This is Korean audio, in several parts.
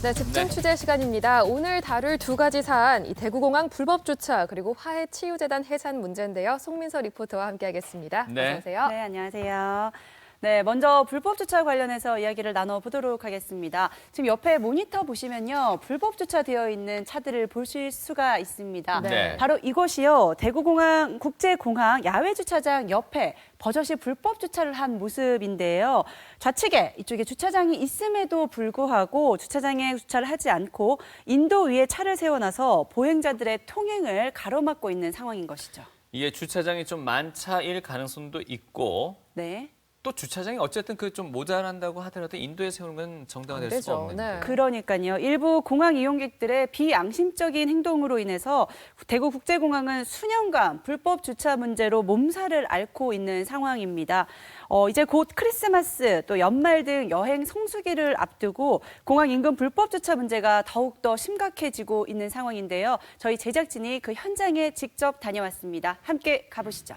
네, 집중 취재 시간입니다. 오늘 다룰 두 가지 사안, 이 대구공항 불법 주차 그리고 화해치유재단 해산 문제인데요. 송민서 리포터와 함께하겠습니다. 네. 어서 오세요. 네, 안녕하세요. 네, 먼저 불법 주차 관련해서 이야기를 나눠보도록 하겠습니다. 지금 옆에 모니터 보시면요, 불법 주차되어 있는 차들을 보실 수가 있습니다. 네. 바로 이곳이요, 대구공항 국제공항 야외 주차장 옆에 버젓이 불법 주차를 한 모습인데요. 좌측에 이쪽에 주차장이 있음에도 불구하고 주차장에 주차를 하지 않고 인도 위에 차를 세워놔서 보행자들의 통행을 가로막고 있는 상황인 것이죠. 이게 주차장이 좀 만차일 가능성도 있고 네. 또 주차장이 어쨌든 그 좀 모자란다고 하더라도 인도에 세우는 건 정당화될 수가 되죠. 없는데. 네. 그러니까요. 일부 공항 이용객들의 비양심적인 행동으로 인해서 대구국제공항은 수년간 불법 주차 문제로 몸살을 앓고 있는 상황입니다. 이제 곧 크리스마스 또 연말 등 여행 성수기를 앞두고 공항 인근 불법 주차 문제가 더욱더 심각해지고 있는 상황인데요. 저희 제작진이 그 현장에 직접 다녀왔습니다. 함께 가보시죠.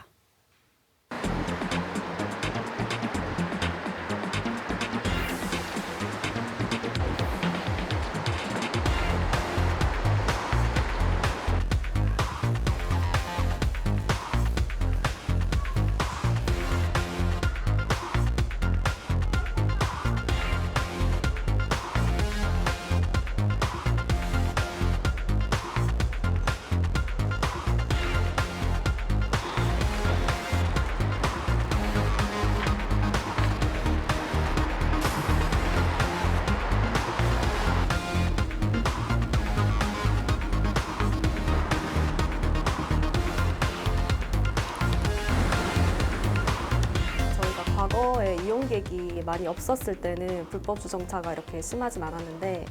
저희가 과거에 이용객이 많이 없었을 때는 불법 주정차가 이렇게 심하진 않았는데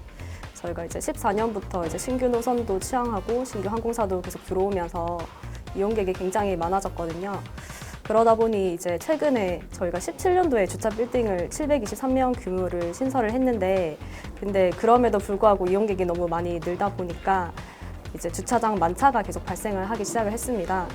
저희가 이제 14년부터 이제 신규 노선도 취항하고 신규 항공사도 계속 들어오면서 이용객이 굉장히 많아졌거든요. 그러다 보니 이제 최근에 저희가 17년도에 주차 빌딩을 723명 규모를 신설을 했는데 근데 그럼에도 불구하고 이용객이 너무 많이 늘다 보니까 이제 주차장 만차가 계속 발생을 하기 시작을 했습니다.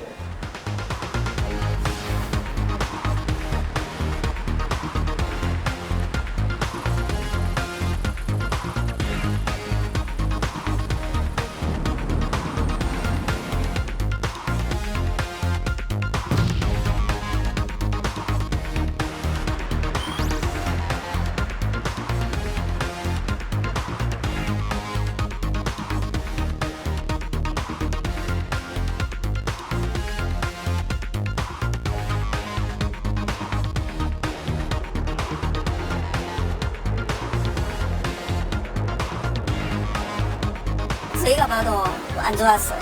저희가 봐도 안 좋았어요.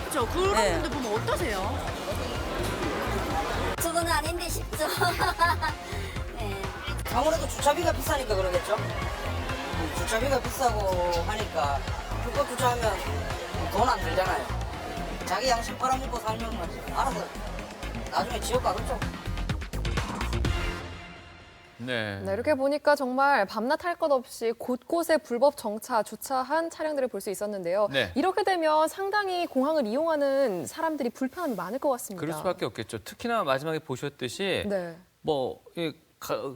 그렇죠. 그런 네. 분들 보면 어떠세요? 저거는 아닌데 싶죠. 네. 아무래도 주차비가 비싸니까 그러겠죠. 주차비가 비싸고 하니까 불법 주차하면 돈 안 들잖아요. 자기 양심 빨아먹고 살면 알아서 나중에 지옥 가겠죠. 네. 네, 이렇게 보니까 정말 밤낮 할 것 없이 곳곳에 불법 정차, 주차한 차량들을 볼 수 있었는데요. 네. 이렇게 되면 상당히 공항을 이용하는 사람들이 불편함이 많을 것 같습니다. 그럴 수밖에 없겠죠. 특히나 마지막에 보셨듯이 네.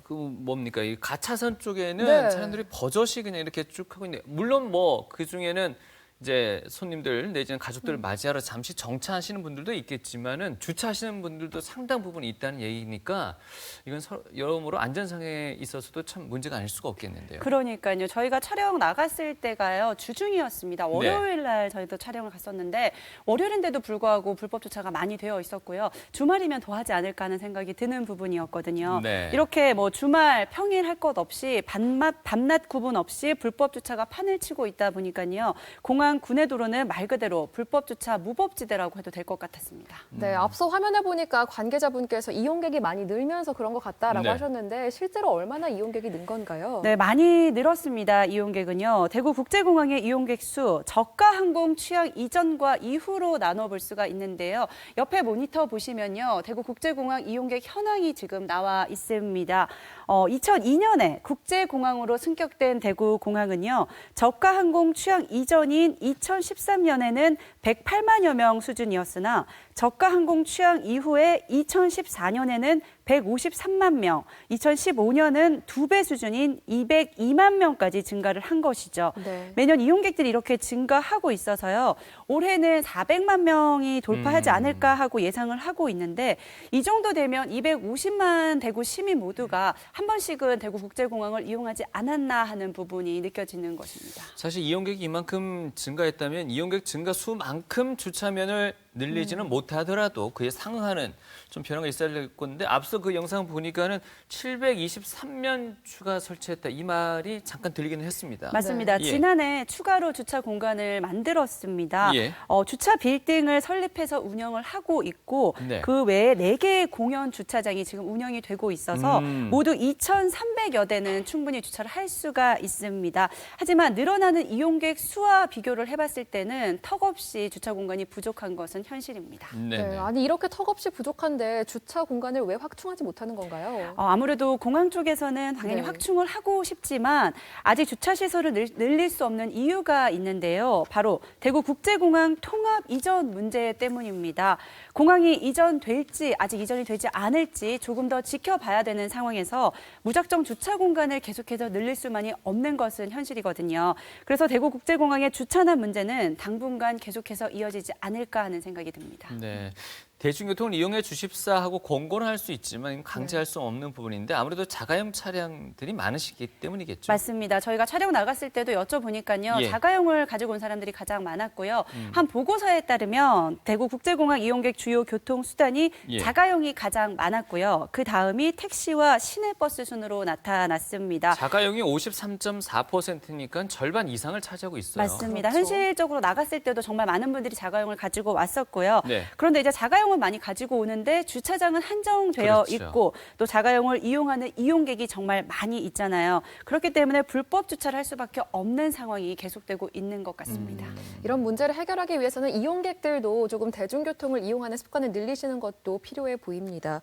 뭡니까? 이 가차선 쪽에는 네. 사람들이 버젓이 그냥 이렇게 쭉 하고 있는데 물론 뭐 그 중에는 이제 손님들 내지는 가족들을 맞이하러 잠시 정차하시는 분들도 있겠지만은 주차하시는 분들도 상당 부분 있다는 얘기니까 이건 여러모로 안전상에 있어서도 참 문제가 아닐 수가 없겠는데요. 그러니까요. 저희가 촬영 나갔을 때가요. 주중이었습니다. 월요일 날 저희도 촬영을 갔었는데 월요일인데도 불구하고 불법 주차가 많이 되어 있었고요. 주말이면 더 하지 않을까 하는 생각이 드는 부분이었거든요. 네. 이렇게 뭐 주말 평일 할 것 없이 밤낮 구분 없이 불법 주차가 판을 치고 있다 보니까요. 공항 구내 도로는 말 그대로 불법 주차 무법지대라고 해도 될 것 같았습니다. 네, 앞서 화면에 보니까 관계자분께서 이용객이 많이 늘면서 그런 것 같다라고 네. 하셨는데 실제로 얼마나 이용객이 는 건가요? 네, 많이 늘었습니다. 이용객은요. 대구국제공항의 이용객 수 저가 항공 취항 이전과 이후로 나눠볼 수가 있는데요. 옆에 모니터 보시면요. 대구국제공항 이용객 현황이 지금 나와 있습니다. 2002년에 국제공항으로 승격된 대구공항은요. 저가 항공 취항 이전인 수준인 2013년에는 108만여 명 수준이었으나 저가 항공 취항 이후에 2014년에는 153만 명, 2015년은 2배 수준인 202만 명까지 증가를 한 것이죠. 네. 매년 이용객들이 이렇게 증가하고 있어서요. 올해는 400만 명이 돌파하지 않을까 하고 예상을 하고 있는데 이 정도 되면 250만 대구 시민 모두가 한 번씩은 대구국제공항을 이용하지 않았나 하는 부분이 느껴지는 것입니다. 사실 이용객이 이만큼 증가했다면 이용객 증가 수만큼 주차면을 늘리지는 못하더라도 그에 상응하는 좀 변화가 있어야 될 건데 앞서 그 영상 보니까는 723면 추가 설치했다 이 말이 잠깐 들리기는 했습니다. 맞습니다. 네. 예. 지난해 추가로 주차 공간을 만들었습니다. 예. 주차 빌딩을 설립해서 운영을 하고 있고 네. 그 외에 4개의 공연 주차장이 지금 운영이 되고 있어서 모두 2,300여 대는 충분히 주차를 할 수가 있습니다. 하지만 늘어나는 이용객 수와 비교를 해봤을 때는 턱없이 주차 공간이 부족한 것은 현실입니다. 네, 아니 이렇게 턱없이 부족한데 주차 공간을 왜 확충하지 못하는 건가요? 아무래도 공항 쪽에서는 당연히 네. 확충을 하고 싶지만 아직 주차 시설을 늘릴 수 없는 이유가 있는데요. 바로 대구국제공항 통합 이전 문제 때문입니다. 공항이 이전될지 아직 이전이 되지 않을지 조금 더 지켜봐야 되는 상황에서 무작정 주차 공간을 계속해서 늘릴 수만이 없는 것은 현실이거든요. 그래서 대구국제공항의 주차난 문제는 당분간 계속해서 이어지지 않을까 하는 생각이 듭니다. 네. 대중교통을 이용해 주십사하고 권고는 할 수 있지만 강제할 수 없는 부분인데 아무래도 자가용 차량들이 많으시기 때문이겠죠. 맞습니다. 저희가 촬영 나갔을 때도 여쭤보니까요. 예. 자가용을 가지고 온 사람들이 가장 많았고요. 한 보고서에 따르면 대구국제공항 이용객 주요 교통수단이 예. 자가용이 가장 많았고요. 그 다음이 택시와 시내버스 순으로 나타났습니다. 자가용이 53.4%니까 절반 이상을 차지하고 있어요. 맞습니다. 그렇죠. 현실적으로 나갔을 때도 정말 많은 분들이 자가용을 가지고 왔었고요. 네. 그런데 이제 자가용은 많이 가지고 오는데 주차장은 한정되어 그렇죠. 있고 또 자가용을 이용하는 이용객이 정말 많이 있잖아요. 그렇기 때문에 불법 주차를 할 수밖에 없는 상황이 계속되고 있는 것 같습니다. 이런 문제를 해결하기 위해서는 이용객들도 조금 대중교통을 이용하는 습관을 늘리시는 것도 필요해 보입니다.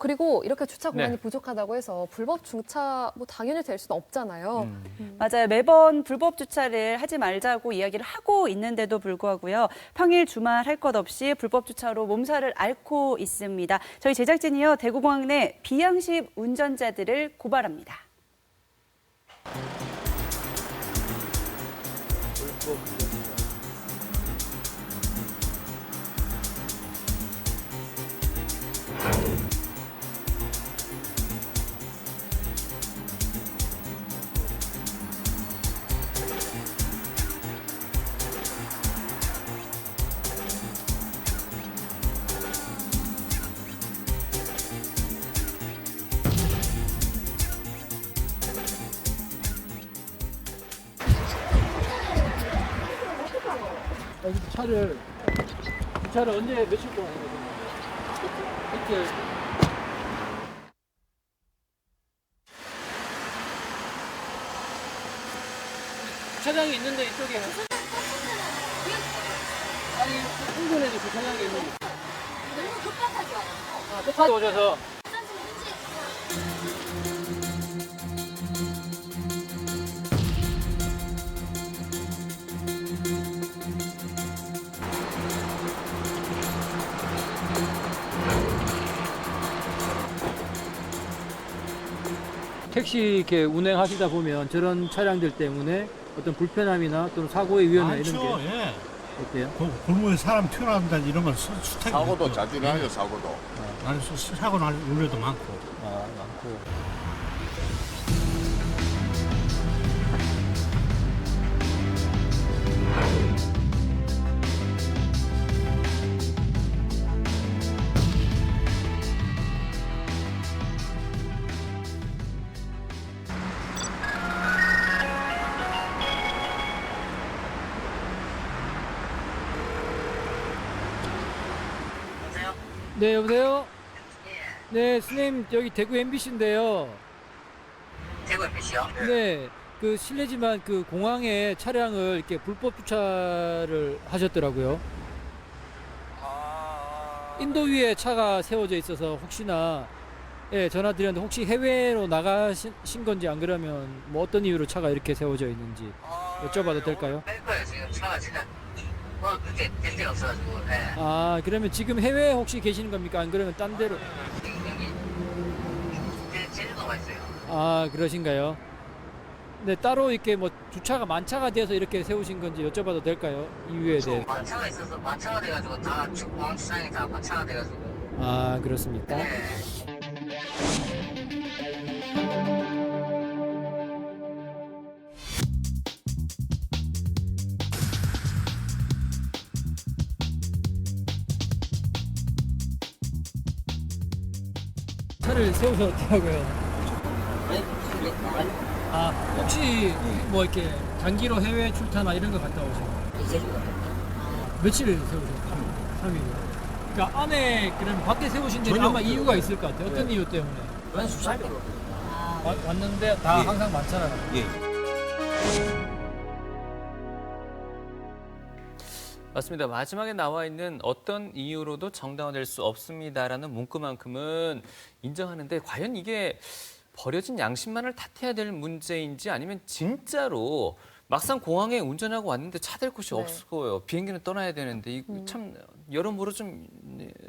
그리고 이렇게 주차 공간이 네. 부족하다고 해서 불법 주차 뭐 당연히 될 수는 없잖아요. 맞아요. 매번 불법 주차를 하지 말자고 이야기를 하고 있는데도 불구하고요. 평일 주말 할 것 없이 불법 주차로 몸살을 앓고 있습니다. 저희 제작진이요. 대구공항 내 비양식 운전자들을 고발합니다. 주차를 언제 며칠 동안 해야 되나요? 이렇게 주차장이 있는데 이쪽에 아니 홍천에도 주차장이 있는데 너무 급박하죠? 똑같이 오셔서 택시 이렇게 운행하시다 보면 저런 차량들 때문에 어떤 불편함이나 또는 사고의 위험이나 이런 많죠. 게 예. 어때요? 골목에 사람 튀어나온다든지 이런 건 수탁이 사고도 있고. 자주 나요, 사고도. 아니 사고 날 우려도 많고. 많고. 네, 여보세요? 네, 스님, 여기 대구 MBC인데요. 대구 MBC요? 네, 그 실례지만 그 공항에 차량을 이렇게 불법 주차를 하셨더라고요. 인도 위에 차가 세워져 있어서 혹시나 예, 전화 드렸는데 혹시 해외로 나가신 건지 안 그러면 뭐 어떤 이유로 차가 이렇게 세워져 있는지. 여쭤봐도 될까요? 뺄 거예요. 지금 차가 진짜 그렇게 될 데가 없어가지고. 네. 아, 그러면 지금 해외에 혹시 계시는 겁니까? 안 그러면 딴 데로? 지금 여기 제주도가 있어요. 아, 그러신가요? 네, 따로 이렇게 뭐 주차가 만차가 돼서 이렇게 세우신 건지 여쭤봐도 될까요? 이유에 대해. 만차가 있어서 만차가 돼가지고 다 공항 주차장이 다 만차가 돼가지고. 아, 그렇습니까? 네. 차를 세우셨더라고요. 아, 혹시 뭐 이렇게 장기로 해외 출타나 이런 거 갔다 오셨나요? 제주도. 며칠 세우셨어요? 3일. 그러니까 안에 그럼 밖에 세우신 데는 아마 이유가 있을 것 같아요. 어떤 이유 때문에? 그냥 주차장으로. 왔는데 다 항상 많잖아요. 맞습니다. 마지막에 나와 있는 어떤 이유로도 정당화될 수 없습니다라는 문구만큼은 인정하는데 과연 이게 버려진 양심만을 탓해야 될 문제인지 아니면 진짜로 막상 공항에 운전하고 왔는데 차 댈 곳이 없고요. 비행기는 떠나야 되는데 이거 참 여러모로 좀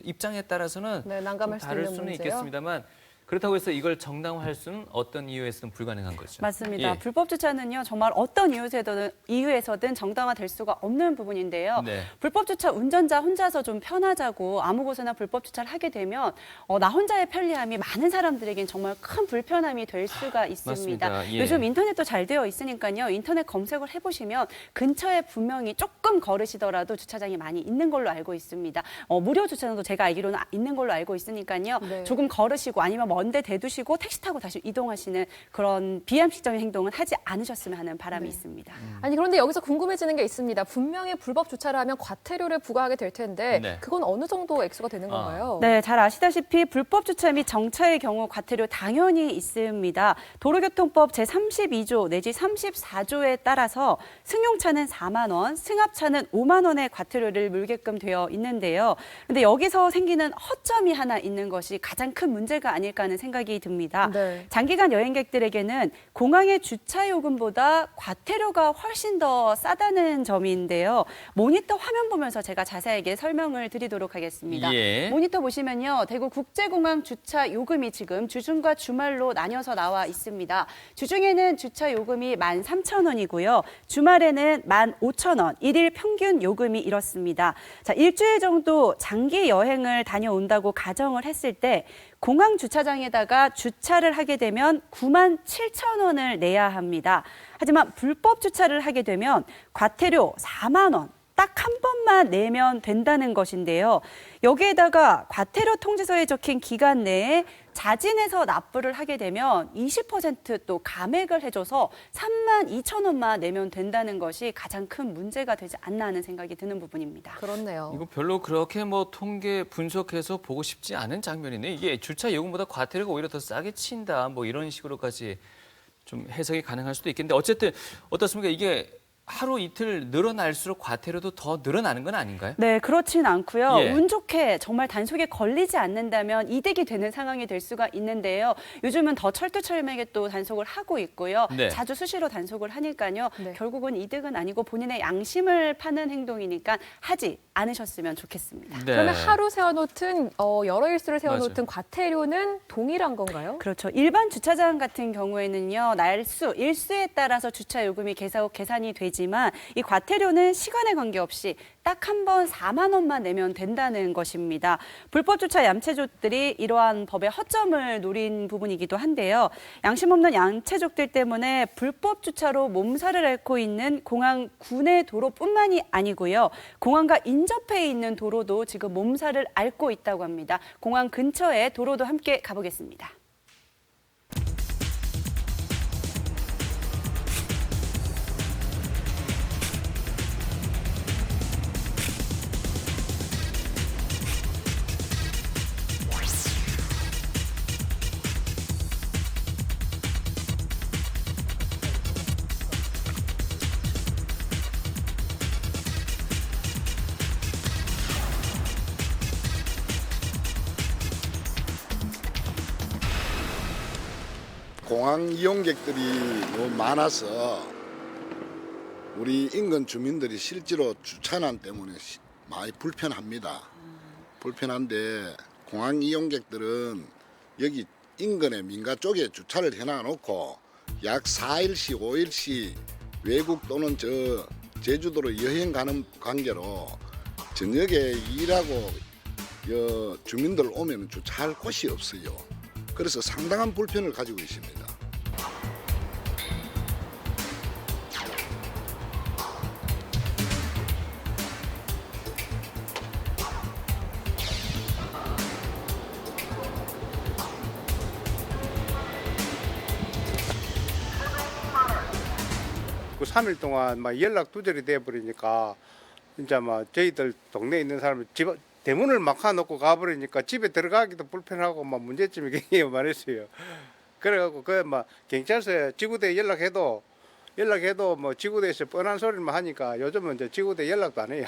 입장에 따라서는 네, 난감할 좀 수 다를 있는 수는 문제요. 있겠습니다만 그렇다고 해서 이걸 정당화할 수는 어떤 이유에서는 불가능한 거죠. 맞습니다. 예. 불법 주차는요, 정말 어떤 이유에서든 정당화될 수가 없는 부분인데요. 네. 불법 주차 운전자 혼자서 좀 편하자고 아무 곳에나 불법 주차를 하게 되면 나 혼자의 편리함이 많은 사람들에겐 정말 큰 불편함이 될 수가 있습니다. 맞습니다. 예. 요즘 인터넷도 잘 되어 있으니까요. 인터넷 검색을 해보시면 근처에 분명히 조금 걸으시더라도 주차장이 많이 있는 걸로 알고 있습니다. 무료 주차장도 제가 알기로는 있는 걸로 알고 있으니까요. 네. 조금 걸으시고 아니면 먼데 대두시고 택시 타고 다시 이동하시는 그런 비암식적인 행동은 하지 않으셨으면 하는 바람이 있습니다. 아니 그런데 여기서 궁금해지는 게 있습니다. 분명히 불법 주차를 하면 과태료를 부과하게 될 텐데 네. 그건 어느 정도 액수가 되는 건가요? 네, 잘 아시다시피 불법 주차 및 정차의 경우 과태료 당연히 있습니다. 도로교통법 제32조 내지 34조에 따라서 승용차는 4만 원, 승합차는 5만 원의 과태료를 물게끔 되어 있는데요. 근데 여기서 생기는 허점이 하나 있는 것이 가장 큰 문제가 아닐까 하는 생각이 듭니다. 네. 장기간 여행객들에게는 공항의 주차 요금보다 과태료가 훨씬 더 싸다는 점인데요. 모니터 화면 보면서 제가 자세하게 설명을 드리도록 하겠습니다. 예. 모니터 보시면요. 대구 국제공항 주차 요금이 지금 주중과 주말로 나뉘어서 나와 있습니다. 주중에는 주차 요금이 13,000원이고요. 주말에는 15,000원. 일일 평균 요금이 이렇습니다. 자, 일주일 정도 장기 여행을 다녀온다고 가정을 했을 때 공항 주차장에다가 주차를 하게 되면 97,000원을 내야 합니다. 하지만 불법 주차를 하게 되면 과태료 4만 원. 딱 한 번만 내면 된다는 것인데요. 여기에다가 과태료 통지서에 적힌 기간 내에 자진해서 납부를 하게 되면 20%또 감액을 해줘서 32,000원만 내면 된다는 것이 가장 큰 문제가 되지 않나 하는 생각이 드는 부분입니다. 그렇네요. 이거 별로 그렇게 뭐 통계 분석해서 보고 싶지 않은 장면이네. 이게 주차 요금보다 과태료가 오히려 더 싸게 친다. 뭐 이런 식으로까지 좀 해석이 가능할 수도 있겠는데 어쨌든 어떻습니까? 이게 하루 이틀 늘어날수록 과태료도 더 늘어나는 건 아닌가요? 네, 그렇진 않고요. 예. 운 좋게 정말 단속에 걸리지 않는다면 이득이 되는 상황이 될 수가 있는데요. 요즘은 더 철두철미하게 또 단속을 하고 있고요. 네. 자주 수시로 단속을 하니까요. 네. 결국은 이득은 아니고 본인의 양심을 파는 행동이니까 하지 않으셨으면 좋겠습니다. 네. 그러면 하루 세워놓든 여러 일수를 세워놓든 과태료는 동일한 건가요? 그렇죠. 일반 주차장 같은 경우에는요, 날수, 일수에 따라서 주차 요금이 계산이 되지만 이 과태료는 시간에 관계없이 딱 한 번 4만 원만 내면 된다는 것입니다. 불법 주차 얌체족들이 이러한 법의 허점을 노린 부분이기도 한데요. 양심 없는 얌체족들 때문에 불법 주차로 몸살을 앓고 있는 공항 구내 도로뿐만이 아니고요. 공항과 인접해 있는 도로도 지금 몸살을 앓고 있다고 합니다. 공항 근처의 도로도 함께 가보겠습니다. 공항 이용객들이 너무 많아서 우리 인근 주민들이 실제로 주차난 때문에 많이 불편합니다. 불편한데 공항 이용객들은 여기 인근의 민가 쪽에 주차를 해놔놓고 약 4일씩 5일씩 외국 또는 제주도로 여행 가는 관계로 저녁에 일하고 주민들 오면 주차할 곳이 없어요. 그래서 상당한 불편을 가지고 있습니다. 그 3일 동안 막 연락 두절이 돼 버리니까 진짜 막 저희들 동네에 있는 사람이 집 대문을 막아놓고 가버리니까 집에 들어가기도 불편하고 막 문제점이 굉장히 많았어요. 그래갖고 그 막 경찰서에 지구대에 연락해도 뭐 지구대에서 뻔한 소리만 하니까 요즘은 이제 지구대 연락도 안 해요.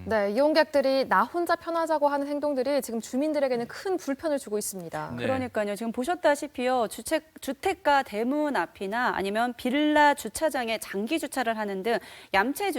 네, 이용객들이 나 혼자 편하자고 하는 행동들이 지금 주민들에게는 큰 불편을 주고 있습니다. 네. 그러니까요. 지금 보셨다시피요. 주택가 대문 앞이나 아니면 빌라 주차장에 장기 주차를 하는 등 얌체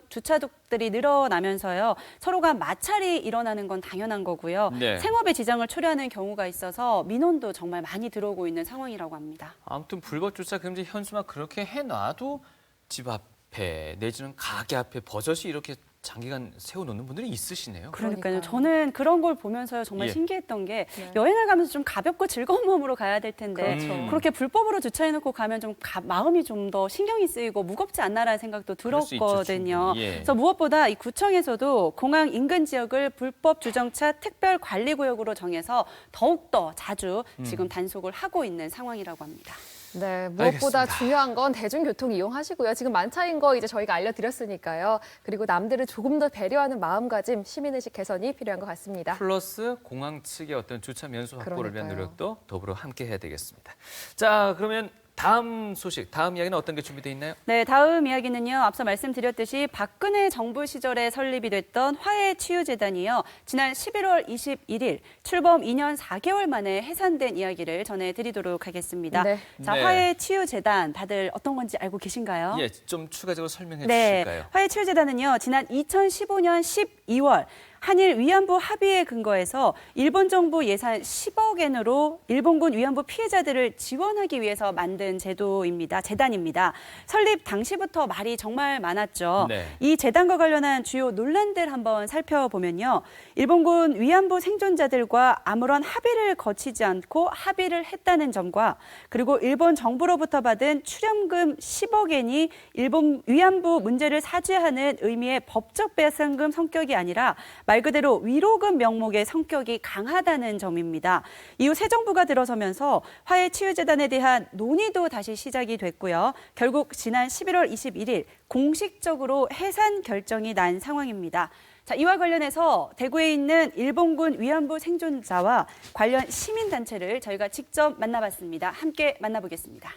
주차독들이 늘어나면서요. 서로가 마찰이 일어나는 건 당연한 거고요. 네. 생업에 지장을 초래하는 경우가 있어서 민원도 정말 많이 들어오고 있는 상황이라고 합니다. 아무튼 불법 주차 금지 현수막 그렇게 해놔도 집 앞에 내지는 가게 앞에 버젓이 이렇게 장기간 세워놓는 분들이 있으시네요. 그러니까요. 저는 그런 걸 보면서요. 정말 예. 신기했던 게 네. 여행을 가면서 좀 가볍고 즐거운 마음으로 가야 될 텐데 그렇죠. 그렇게 불법으로 주차해놓고 가면 좀 마음이 좀 더 신경이 쓰이고 무겁지 않나라는 생각도 그럴 수 있죠, 들었거든요. 충분히. 예. 그래서 무엇보다 이 구청에서도 공항 인근 지역을 불법 주정차 특별 관리구역으로 정해서 더욱더 자주 지금 단속을 하고 있는 상황이라고 합니다. 네, 무엇보다 알겠습니다. 중요한 건 대중교통 이용하시고요. 지금 만차인 거 이제 저희가 알려드렸으니까요. 그리고 남들을 조금 더 배려하는 마음가짐, 시민의식 개선이 필요한 것 같습니다. 플러스 공항 측의 어떤 주차 면수 확보를 위한 그러니까요. 노력도 더불어 함께 해야 되겠습니다. 자, 그러면 다음 소식, 다음 이야기는 어떤 게 준비되어 있나요? 네, 다음 이야기는요. 앞서 말씀드렸듯이 박근혜 정부 시절에 설립이 됐던 화해치유재단이요. 지난 11월 21일 출범 2년 4개월 만에 해산된 이야기를 전해드리도록 하겠습니다. 네. 자, 네. 화해치유재단 다들 어떤 건지 알고 계신가요? 예, 좀 추가적으로 설명해 네, 주실까요? 화해치유재단은요. 지난 2015년 12월 한일 위안부 합의에 근거해서 일본 정부 예산 10억엔으로 일본군 위안부 피해자들을 지원하기 위해서 만든 재단입니다. 설립 당시부터 말이 정말 많았죠. 네. 이 재단과 관련한 주요 논란들 한번 살펴보면요. 일본군 위안부 생존자들과 아무런 합의를 거치지 않고 합의를 했다는 점과 그리고 일본 정부로부터 받은 출연금 10억엔이 일본 위안부 문제를 사죄하는 의미의 법적 배상금 성격이 아니라 말 그대로 위로금 명목의 성격이 강하다는 점입니다. 이후 새 정부가 들어서면서 화해치유재단에 대한 논의도 다시 시작이 됐고요. 결국 지난 11월 21일 공식적으로 해산 결정이 난 상황입니다. 자, 이와 관련해서 대구에 있는 일본군 위안부 생존자와 관련 시민단체를 저희가 직접 만나봤습니다. 함께 만나보겠습니다.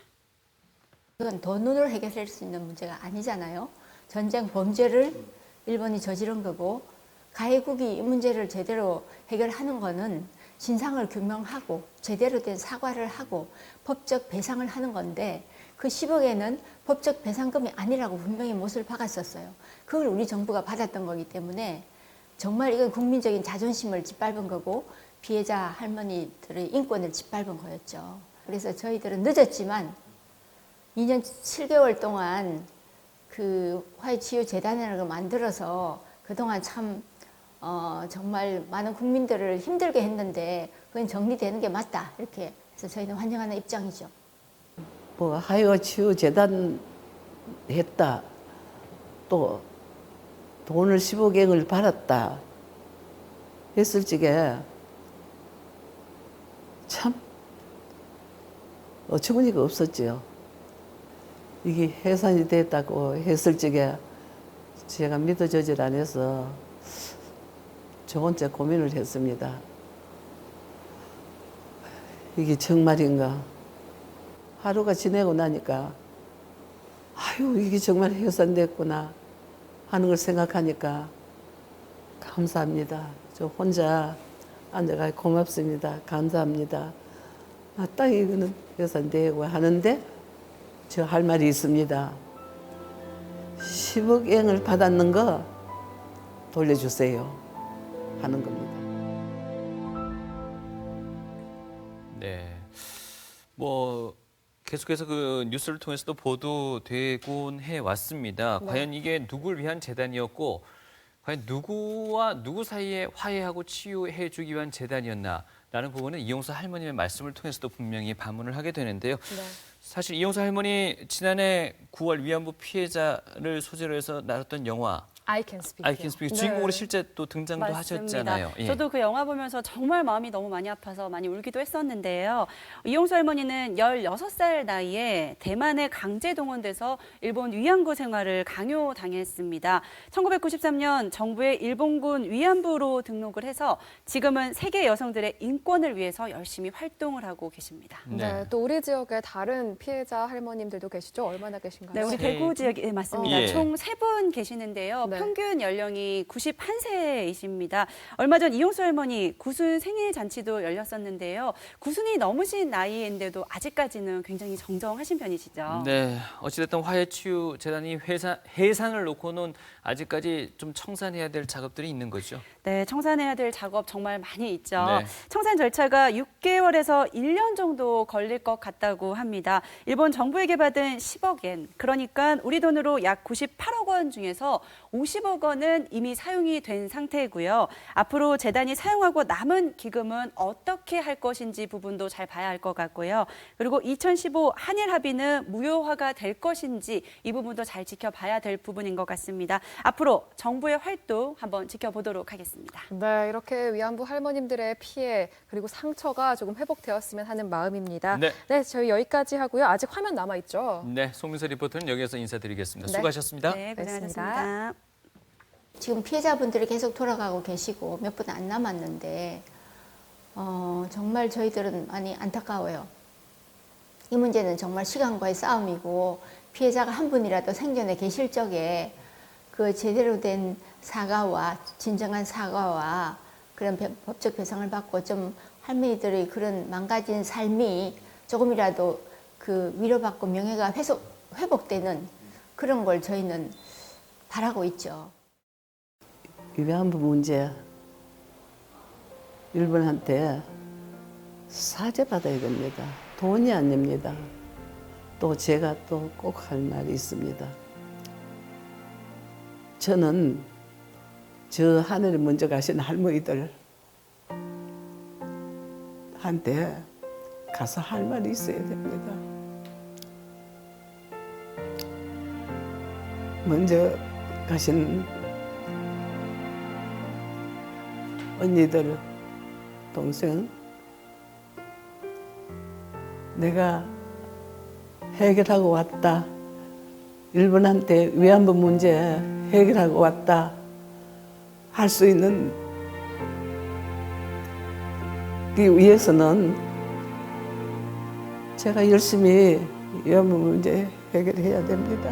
그건 돈으로 해결할 수 있는 문제가 아니잖아요. 전쟁 범죄를 일본이 저지른 거고 가해국이 이 문제를 제대로 해결하는 거는 진상을 규명하고 제대로 된 사과를 하고 법적 배상을 하는 건데 그 10억에는 법적 배상금이 아니라고 분명히 못을 박았었어요. 그걸 우리 정부가 받았던 거기 때문에 정말 이건 국민적인 자존심을 짓밟은 거고 피해자 할머니들의 인권을 짓밟은 거였죠. 그래서 저희들은 늦었지만 2년 7개월 동안 그 화해치유재단이라는 걸 만들어서 그동안 참 정말 많은 국민들을 힘들게 했는데 그건 정리되는 게 맞다 이렇게 해서 저희는 환영하는 입장이죠. 뭐 화해치유재단 했다, 또 돈을 15억을 받았다 했을 적에 참 어처구니가 없었죠. 이게 해산이 됐다고 했을 적에 제가 믿어지질 않아서 저 혼자 고민을 했습니다. 이게 정말인가? 하루가 지내고 나니까 아유 이게 정말 해산됐구나 하는 걸 생각하니까 감사합니다. 저 혼자 앉아가 고맙습니다. 감사합니다. 마땅히 이거는 해산되고 하는데 저 할 말이 있습니다. 10억엔을 받았는 거 돌려주세요 하는 겁니다. 네. 뭐 계속해서 그 뉴스를 통해서도 보도되곤 해 왔습니다. 네. 과연 이게 누구를 위한 재단이었고 과연 누구와 누구 사이에 화해하고 치유해 주기 위한 재단이었나라는 부분은 이용수 할머님의 말씀을 통해서도 분명히 반문을 하게 되는데요. 네. 사실 이용수 할머니 지난해 9월 위안부 피해자를 소재로 해서 나왔던 영화 I Can Speak. I Can Speak 주인공으로 실제 또 등장도 맞습니다. 하셨잖아요. 예. 저도 그 영화 보면서 정말 마음이 너무 많이 아파서 많이 울기도 했었는데요. 이용수 할머니는 16살 나이에 대만에 강제 동원돼서 일본 위안부 생활을 강요당했습니다. 1993년 정부의 일본군 위안부로 등록을 해서 지금은 세계 여성들의 인권을 위해서 열심히 활동을 하고 계십니다. 네. 또 우리 지역에 다른 피해자 할머님들도 계시죠? 얼마나 계신가요? 네, 우리 세 대구 지역에 맞습니다. 예. 총 3분 계시는데요. 네. 평균 연령이 91세이십니다. 얼마 전 이용수 할머니 구순 생일 잔치도 열렸었는데요. 구순이 넘으신 나이인데도 아직까지는 굉장히 정정하신 편이시죠. 네, 어찌됐든 화해치유재단이 해산을 놓고는 아직까지 좀 청산해야 될 작업들이 있는 거죠. 네, 청산해야 될 작업 정말 많이 있죠. 네. 청산 절차가 6개월에서 1년 정도 걸릴 것 같다고 합니다. 일본 정부에게 받은 10억엔, 그러니까 우리 돈으로 약 98억 원 중에서 50억 원은 이미 사용이 된 상태고요. 앞으로 재단이 사용하고 남은 기금은 어떻게 할 것인지 부분도 잘 봐야 할 것 같고요. 그리고 2015 한일 합의는 무효화가 될 것인지 이 부분도 잘 지켜봐야 될 부분인 것 같습니다. 앞으로 정부의 활동 한번 지켜보도록 하겠습니다. 네, 이렇게 위안부 할머님들의 피해 그리고 상처가 조금 회복되었으면 하는 마음입니다. 네. 네, 저희 여기까지 하고요. 아직 화면 남아 있죠. 네, 송민서 리포터는 여기서 인사드리겠습니다. 네. 수고하셨습니다. 네, 고맙습니다. 고생하셨습니다. 지금 피해자분들이 계속 돌아가고 계시고 몇 분 안 남았는데 정말 저희들은 많이 안타까워요. 이 문제는 정말 시간과의 싸움이고 피해자가 한 분이라도 생존에 계실 적에 그 제대로 된 사과와 진정한 사과와 그런 법적 배상을 받고 좀 할머니들의 그런 망가진 삶이 조금이라도 그 위로받고 명예가 회복되는 그런 걸 저희는 바라고 있죠. 위안부 문제 일본한테 사죄받아야 됩니다. 돈이 아닙니다. 또 제가 또 꼭 할 말이 있습니다. 저는 저 하늘에 먼저 가신 할머니들 한테 가서 할 말이 있어야 됩니다. 먼저 가신 언니들, 동생, 내가 해결하고 왔다. 일본한테 위안부 문제 해결하고 왔다. 할 수 있는 그 위해서는 제가 열심히 위안부 문제 해결해야 됩니다.